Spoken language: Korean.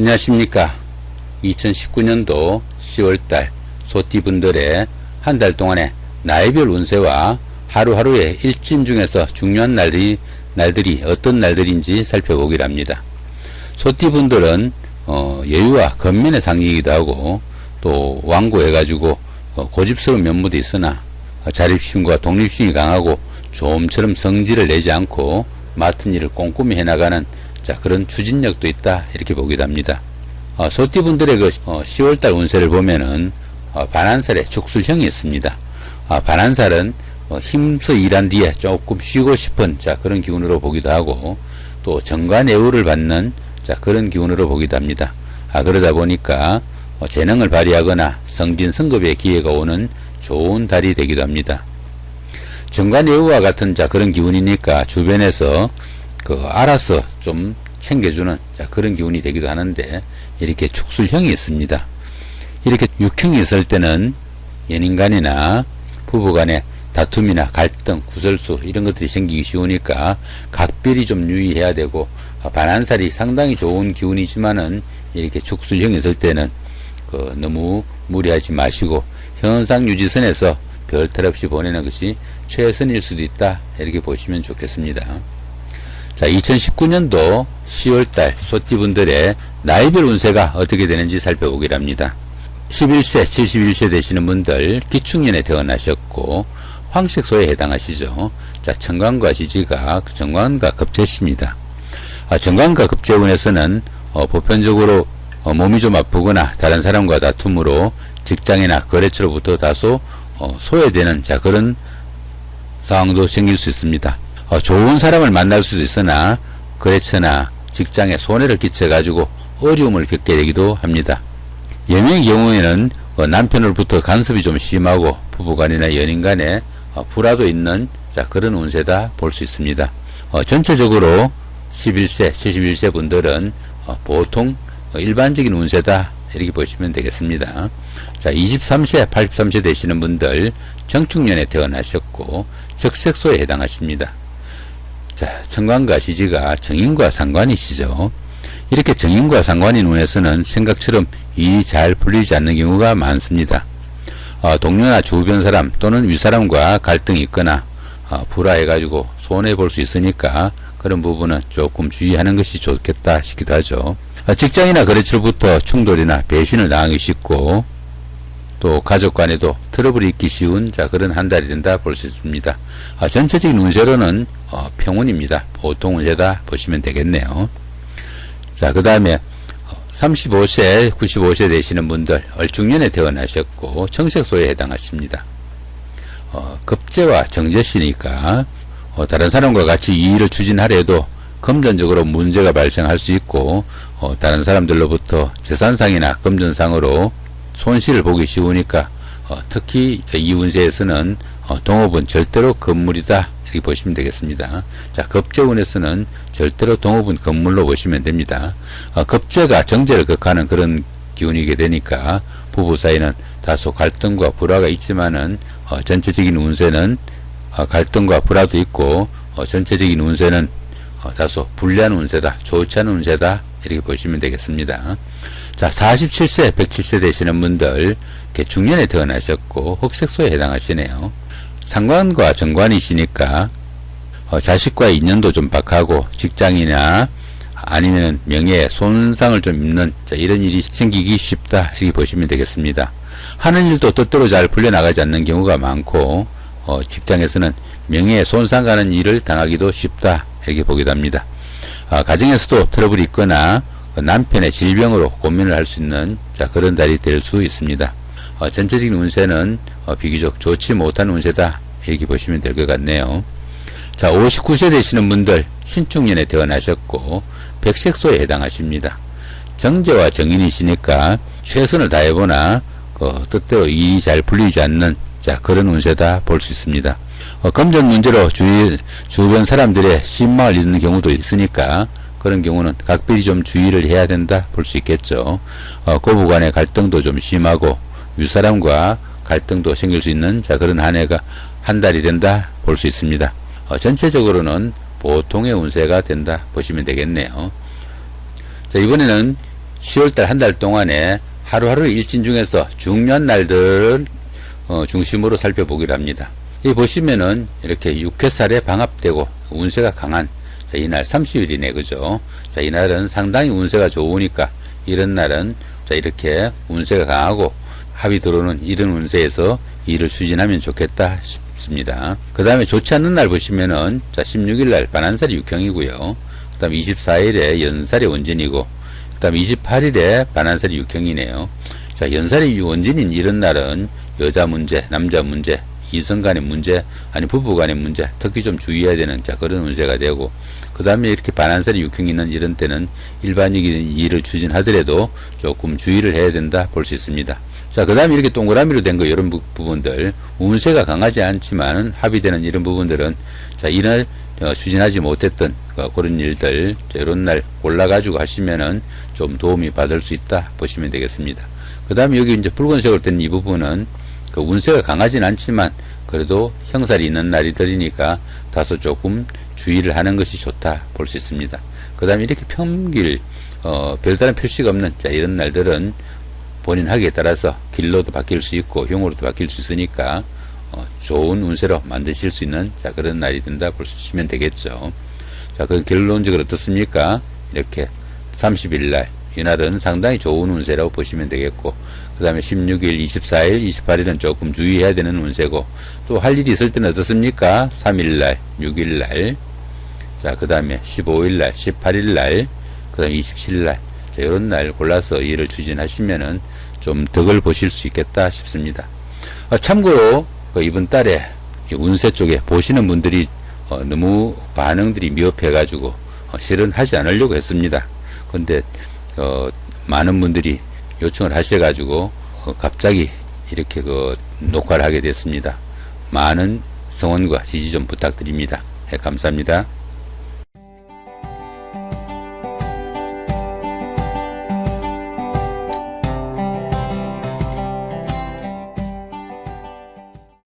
안녕하십니까. 2019년도 10월달 소띠분들의 한 달 동안의 나이별 운세와 하루하루의 일진 중에서 중요한 날들이 어떤 날들인지 살펴보기로 합니다. 소띠분들은 여유와 건면의 상이기도 하고 또 완고해가지고 고집스러운 면모도 있으나 자립심과 독립심이 강하고 좀처럼 성질을 내지 않고 맡은 일을 꼼꼼히 해나가는 그런 추진력도 있다, 이렇게 보기도 합니다. 소띠분들의 10월달 운세를 보면은 반한살에 축술형이 있습니다. 반한살은 힘써 일한 뒤에 조금 쉬고 싶은 그런 기운으로 보기도 하고 또 정관애우를 받는 그런 기운으로 보기도 합니다. 그러다 보니까 재능을 발휘하거나 성진성급의 기회가 오는 좋은 달이 되기도 합니다. 정관애우와 같은 그런 기운이니까 주변에서 알아서 좀 챙겨주는 그런 기운이 되기도 하는데, 이렇게 축술형이 있습니다. 이렇게 육형이 있을 때는 연인간이나 부부간의 다툼이나 갈등, 구설수 이런 것들이 생기기 쉬우니까 각별히 좀 유의해야 되고, 반한살이 상당히 좋은 기운이지만은 이렇게 축술형이 있을 때는 너무 무리하지 마시고 현상 유지선에서 별탈 없이 보내는 것이 최선일 수도 있다, 이렇게 보시면 좋겠습니다. 2019년도 10월달 소띠분들의 나이별 운세가 어떻게 되는지 살펴보기로 합니다. 11세, 71세 되시는 분들 기축년에 태어나셨고 황색소에 해당하시죠. 정관과 지지가 정관과 급제입니다. 정관과 급제운에서는 보편적으로 몸이 좀 아프거나 다른 사람과 다툼으로 직장이나 거래처로부터 다소 소외되는 그런 상황도 생길 수 있습니다. 좋은 사람을 만날 수도 있으나 거래처나 직장에 손해를 끼쳐 가지고 어려움을 겪게 되기도 합니다. 여명의 경우에는 남편으로부터 간섭이 좀 심하고 부부간이나 연인간에 불화도 있는 그런 운세다 볼 수 있습니다. 전체적으로 11세, 71세 분들은 보통 일반적인 운세다, 이렇게 보시면 되겠습니다. 23세, 83세 되시는 분들 정축년에 태어나셨고 적색소에 해당하십니다. 정관과 지지가 정인과 상관이시죠. 이렇게 정인과 상관인 운에서는 생각처럼 일이 잘 풀리지 않는 경우가 많습니다. 동료나 주변 사람 또는 윗사람과 갈등이 있거나 불화해가지고 손해볼 수 있으니까 그런 부분은 조금 주의하는 것이 좋겠다 싶기도 하죠. 직장이나 거래처로부터 충돌이나 배신을 당하기 쉽고 또 가족 간에도 트러블이 있기 쉬운 그런 한 달이 된다 볼 수 있습니다. 전체적인 운세로는 평운입니다. 보통 운세다 보시면 되겠네요. 그 다음에 35세, 95세 되시는 분들 얼중년에 태어나셨고 청색소에 해당하십니다. 급제와 정제시니까 다른 사람과 같이 이 일을 추진하려도 금전적으로 문제가 발생할 수 있고 다른 사람들로부터 재산상이나 금전상으로 손실을 보기 쉬우니까 특히 이 운세에서는 동업은 절대로 건물이다, 이렇게 보시면 되겠습니다. 급제운에서는 절대로 동업은 건물로 보시면 됩니다. 급제가 정제를 극하는 그런 기운이게 되니까 부부 사이는 다소 갈등과 불화가 있지만은 전체적인 운세는 갈등과 불화도 있고 전체적인 운세는 다소 불리한 운세다, 좋지 않은 운세다, 이렇게 보시면 되겠습니다. 47세, 107세 되시는 분들 개축년에 태어나셨고 흑색소에 해당하시네요. 상관과 정관이시니까 자식과의 인연도 좀 박하고 직장이나 아니면 명예에 손상을 좀 입는 이런 일이 생기기 쉽다, 이렇게 보시면 되겠습니다. 하는 일도 뜻대로 잘 풀려나가지 않는 경우가 많고 직장에서는 명예에 손상 가는 일을 당하기도 쉽다, 이렇게 보기도 합니다. 가정에서도 트러블이 있거나 남편의 질병으로 고민을 할 수 있는 그런 달이 될 수 있습니다. 전체적인 운세는 비교적 좋지 못한 운세다, 이렇게 보시면 될 것 같네요. 59세 되시는 분들 신축년에 태어나셨고 백색소에 해당하십니다. 정제와 정인이시니까 최선을 다해보나 뜻대로 일이 잘 풀리지 않는 그런 운세다 볼 수 있습니다. 금전 문제로 주변 사람들의 신망을 잃는 경우도 있으니까 그런 경우는 각별히 좀 주의를 해야 된다 볼 수 있겠죠. 고부 간의 갈등도 좀 심하고 윗사람과 갈등도 생길 수 있는 그런 한 달이 된다 볼 수 있습니다. 전체적으로는 보통의 운세가 된다 보시면 되겠네요. 이번에는 10월달 한 달 동안에 하루하루 일진 중에서 중요한 날들을 중심으로 살펴보기로 합니다. 여기 보시면은 이렇게 6회살에 방합되고 운세가 강한 자, 이날 30일이네, 그죠? 자, 이날은 상당히 운세가 좋으니까 이런 날은 자, 이렇게 운세가 강하고 합이 들어오는 이런 운세에서 일을 추진하면 좋겠다 싶습니다. 그 다음에 좋지 않는 날 보시면은 자, 16일 날 반한살이 육형이고요. 그 다음 24일에 연살이 원진이고, 그 다음 28일에 반한살이 육형이네요. 자, 연살이 원진인 이런 날은 여자 문제, 남자 문제, 이성 간의 문제, 아니 부부 간의 문제, 특히 좀 주의해야 되는 자, 그런 운세가 되고, 그 다음에 이렇게 반한살이 육형이 있는 이런 때는 일반적인 일을 추진하더라도 조금 주의를 해야 된다 볼 수 있습니다. 자, 그 다음에 이렇게 동그라미로 된 거 이런 부분들, 운세가 강하지 않지만 합의되는 이런 부분들은 자, 이날 추진하지 못했던 그런 일들 자, 이런 날 골라가지고 하시면은 좀 도움이 받을 수 있다 보시면 되겠습니다. 그 다음에 여기 이제 붉은색으로 된 이 부분은 그 운세가 강하진 않지만 그래도 형살이 있는 날이들이니까 다소 조금 주의를 하는 것이 좋다 볼 수 있습니다. 그 다음에 이렇게 평길 별다른 표시가 없는 자, 이런 날들은 본인 하기에 따라서 길로도 바뀔 수 있고 흉으로도 바뀔 수 있으니까 좋은 운세로 만드실 수 있는 자, 그런 날이 된다 보시면 되겠죠. 자, 그 결론적으로 어떻습니까? 이렇게 30일 날 이날은 상당히 좋은 운세라고 보시면 되겠고, 그 다음에 16일, 24일, 28일은 조금 주의해야 되는 운세고, 또 할 일이 있을 때는 어떻습니까? 3일날, 6일날, 자, 그 다음에 15일날, 18일날, 그 다음에 27일날, 자, 이런 날 골라서 일을 추진하시면은 좀 덕을 보실 수 있겠다 싶습니다. 참고로 이번 달에 운세 쪽에 보시는 분들이 너무 반응들이 미흡해가지고 실은 하지 않으려고 했습니다. 근데 많은 분들이 요청을 하셔가지고 갑자기 이렇게 녹화를 하게 됐습니다. 많은 성원과 지지 좀 부탁드립니다. 감사합니다.